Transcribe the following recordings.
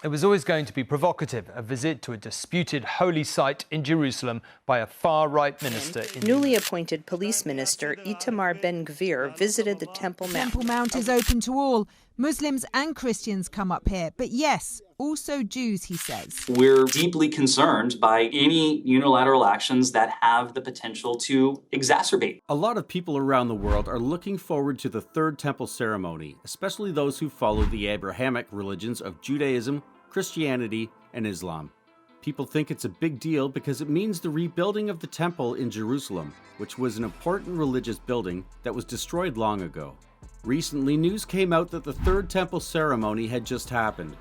It was always going to be provocative, a visit to a disputed holy site in Jerusalem by a far-right minister. Newly appointed police minister Itamar Ben-Gvir visited the Temple Mount. Temple Mount is open to all. Muslims and Christians come up here, but yes, also Jews, he says. We're deeply concerned by any unilateral actions that have the potential to exacerbate. A lot of people around the world are looking forward to the Third Temple ceremony, especially those who follow the Abrahamic religions of Judaism, Christianity, and Islam. People think it's a big deal because it means the rebuilding of the temple in Jerusalem, which was an important religious building that was destroyed long ago. Recently, news came out that the Third Temple ceremony had just happened.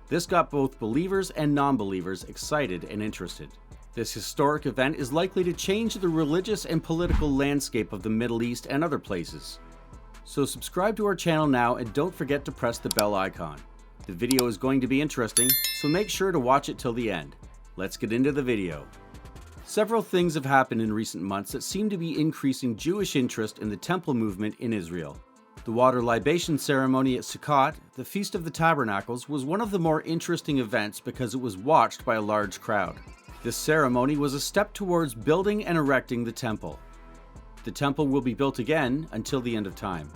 This got both believers and non-believers excited and interested. This historic event is likely to change the religious and political landscape of the Middle East and other places. So subscribe to our channel now and don't forget to press the bell icon. The video is going to be interesting, so make sure to watch it till the end. Let's get into the video. Several things have happened in recent months that seem to be increasing Jewish interest in the temple movement in Israel. The water libation ceremony at Sukkot, the Feast of the Tabernacles, was one of the more interesting events because it was watched by a large crowd. This ceremony was a step towards building and erecting the temple. The temple will be built again until the end of time.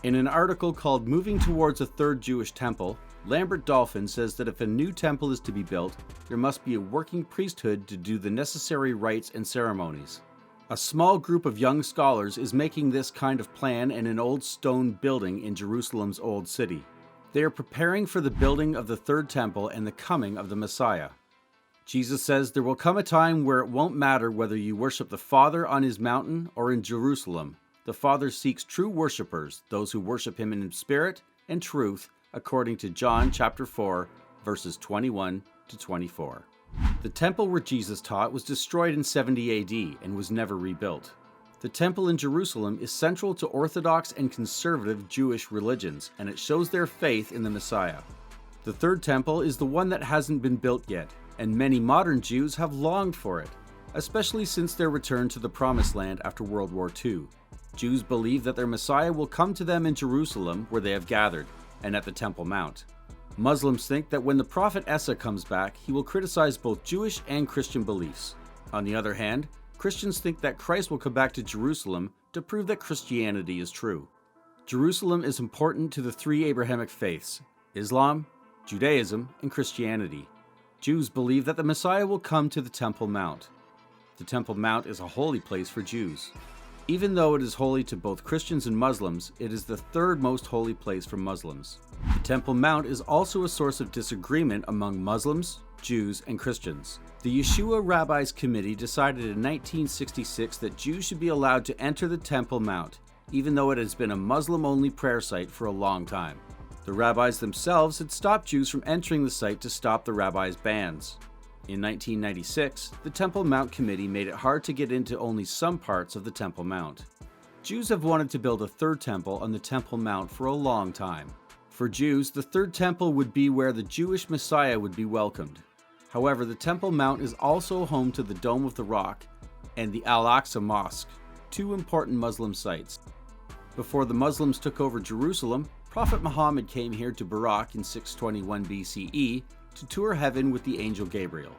In an article called Moving Towards a Third Jewish Temple, Lambert Dolphin says that if a new temple is to be built, there must be a working priesthood to do the necessary rites and ceremonies. A small group of young scholars is making this kind of plan in an old stone building in Jerusalem's Old City. They are preparing for the building of the Third Temple and the coming of the Messiah. Jesus says there will come a time where it won't matter whether you worship the Father on his mountain or in Jerusalem. The Father seeks true worshipers, those who worship him in spirit and truth, according to John chapter 4, verses 21 to 24. The temple where Jesus taught was destroyed in 70 AD and was never rebuilt. The temple in Jerusalem is central to Orthodox and conservative Jewish religions, and it shows their faith in the Messiah. The Third Temple is the one that hasn't been built yet, and many modern Jews have longed for it, especially since their return to the Promised Land after World War II. Jews believe that their Messiah will come to them in Jerusalem, where they have gathered, and at the Temple Mount. Muslims think that when the Prophet Isa comes back, he will criticize both Jewish and Christian beliefs. On the other hand, Christians think that Christ will come back to Jerusalem to prove that Christianity is true. Jerusalem is important to the three Abrahamic faiths: Islam, Judaism, and Christianity. Jews believe that the Messiah will come to the Temple Mount. The Temple Mount is a holy place for Jews. Even though it is holy to both Christians and Muslims, it is the third most holy place for Muslims. The Temple Mount is also a source of disagreement among Muslims, Jews, and Christians. The Yeshua Rabbis Committee decided in 1966 that Jews should be allowed to enter the Temple Mount, even though it has been a Muslim-only prayer site for a long time. The rabbis themselves had stopped Jews from entering the site to stop the rabbis' bans. In 1996, the Temple Mount Committee made it hard to get into only some parts of the Temple Mount. Jews have wanted to build a third temple on the Temple Mount for a long time. For Jews, the third temple would be where the Jewish Messiah would be welcomed. However, the Temple Mount is also home to the Dome of the Rock and the Al-Aqsa Mosque, two important Muslim sites. Before the Muslims took over Jerusalem, Prophet Muhammad came here to Barak in 621 BCE to tour heaven with the angel Gabriel.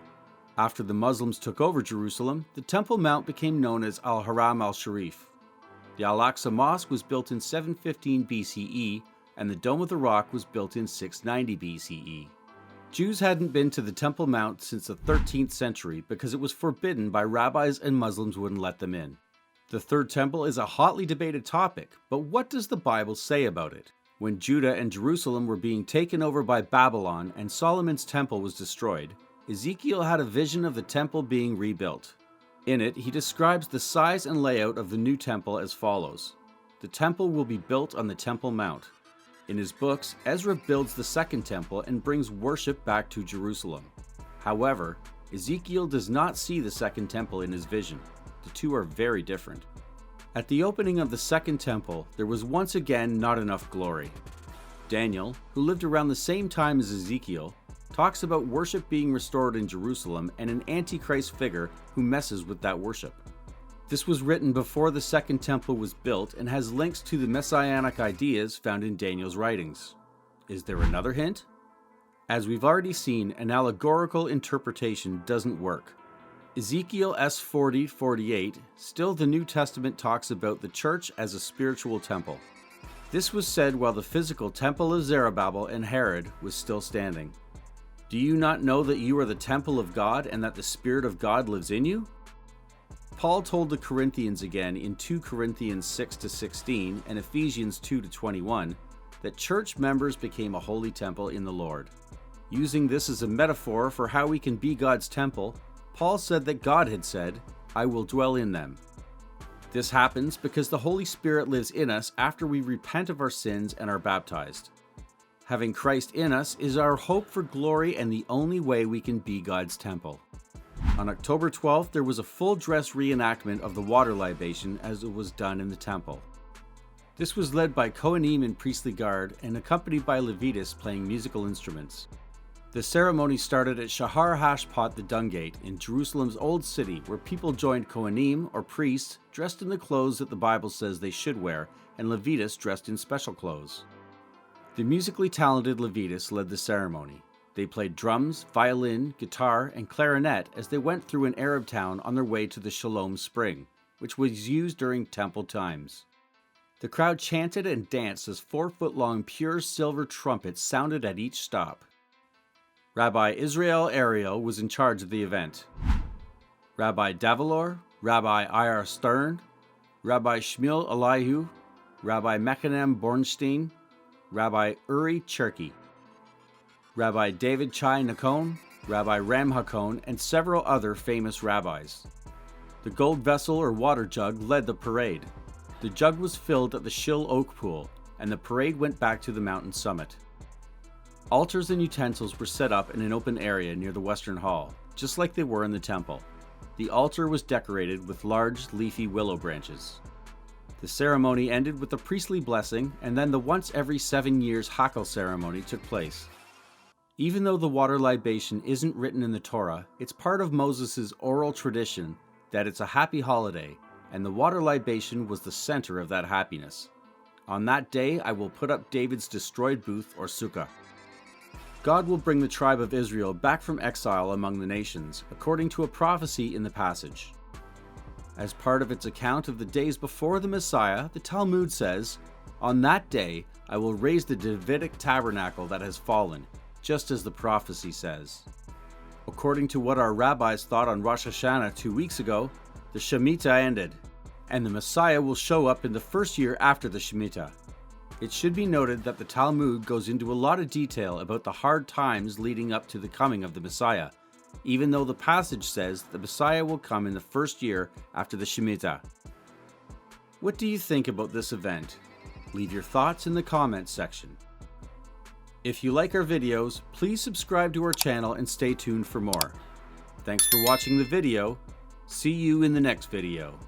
After the Muslims took over Jerusalem, the Temple Mount became known as Al-Haram al-Sharif. The Al-Aqsa Mosque was built in 715 BCE, and the Dome of the Rock was built in 690 BCE. Jews hadn't been to the Temple Mount since the 13th century because it was forbidden by rabbis and Muslims wouldn't let them in. The Third Temple is a hotly debated topic, but what does the Bible say about it? When Judah and Jerusalem were being taken over by Babylon and Solomon's temple was destroyed, Ezekiel had a vision of the temple being rebuilt. In it, he describes the size and layout of the new temple as follows. The temple will be built on the Temple Mount. In his books, Ezra builds the second temple and brings worship back to Jerusalem. However, Ezekiel does not see the second temple in his vision. The two are very different. At the opening of the second temple, there was once again not enough glory. Daniel, who lived around the same time as Ezekiel, talks about worship being restored in Jerusalem and an Antichrist figure who messes with that worship. This was written before the second temple was built and has links to the messianic ideas found in Daniel's writings. Is there another hint? As we've already seen, an allegorical interpretation doesn't work. Ezekiel S40:48, still the New Testament talks about the church as a spiritual temple. This was said while the physical temple of Zerubbabel and Herod was still standing. Do you not know that you are the temple of God and that the Spirit of God lives in you? Paul told the Corinthians again in 2 Corinthians 6-16 and Ephesians 2-21 that church members became a holy temple in the Lord. Using this as a metaphor for how we can be God's temple, Paul said that God had said, "I will dwell in them." This happens because the Holy Spirit lives in us after we repent of our sins and are baptized. Having Christ in us is our hope for glory and the only way we can be God's temple. On October 12th, there was a full-dress reenactment of the water libation as it was done in the temple. This was led by Kohanim in priestly guard and accompanied by Levites playing musical instruments. The ceremony started at Shahar Hashpat, the Dung Gate, in Jerusalem's Old City, where people joined Kohanim, or priests, dressed in the clothes that the Bible says they should wear, and Levites dressed in special clothes. The musically talented Levites led the ceremony. They played drums, violin, guitar, and clarinet as they went through an Arab town on their way to the Shalom Spring, which was used during temple times. The crowd chanted and danced as 4-foot-long pure silver trumpets sounded at each stop. Rabbi Israel Ariel was in charge of the event. Rabbi Davalor, Rabbi Ir Stern, Rabbi Shmuel Elihu, Rabbi Mechanem Bornstein, Rabbi Uri Cherky, Rabbi David Chai Nakon, Rabbi Ram Hakon, and several other famous rabbis. The gold vessel or water jug led the parade. The jug was filled at the Shil Oak Pool, and the parade went back to the mountain summit. Altars and utensils were set up in an open area near the Western Hall, just like they were in the temple. The altar was decorated with large, leafy willow branches. The ceremony ended with a priestly blessing, and then the once every 7 years Hakel ceremony took place. Even though the water libation isn't written in the Torah, it's part of Moses' oral tradition that it's a happy holiday, and the water libation was the center of that happiness. On that day, I will put up David's destroyed booth or sukkah. God will bring the tribe of Israel back from exile among the nations, according to a prophecy in the passage. As part of its account of the days before the Messiah, the Talmud says, "On that day I will raise the Davidic tabernacle that has fallen," just as the prophecy says. According to what our rabbis thought on Rosh Hashanah 2 weeks ago, the Shemitah ended, and the Messiah will show up in the first year after the Shemitah. It should be noted that the Talmud goes into a lot of detail about the hard times leading up to the coming of the Messiah, even though the passage says the Messiah will come in the first year after the Shemitah. What do you think about this event? Leave your thoughts in the comments section. If you like our videos, please subscribe to our channel and stay tuned for more. Thanks for watching the video. See you in the next video.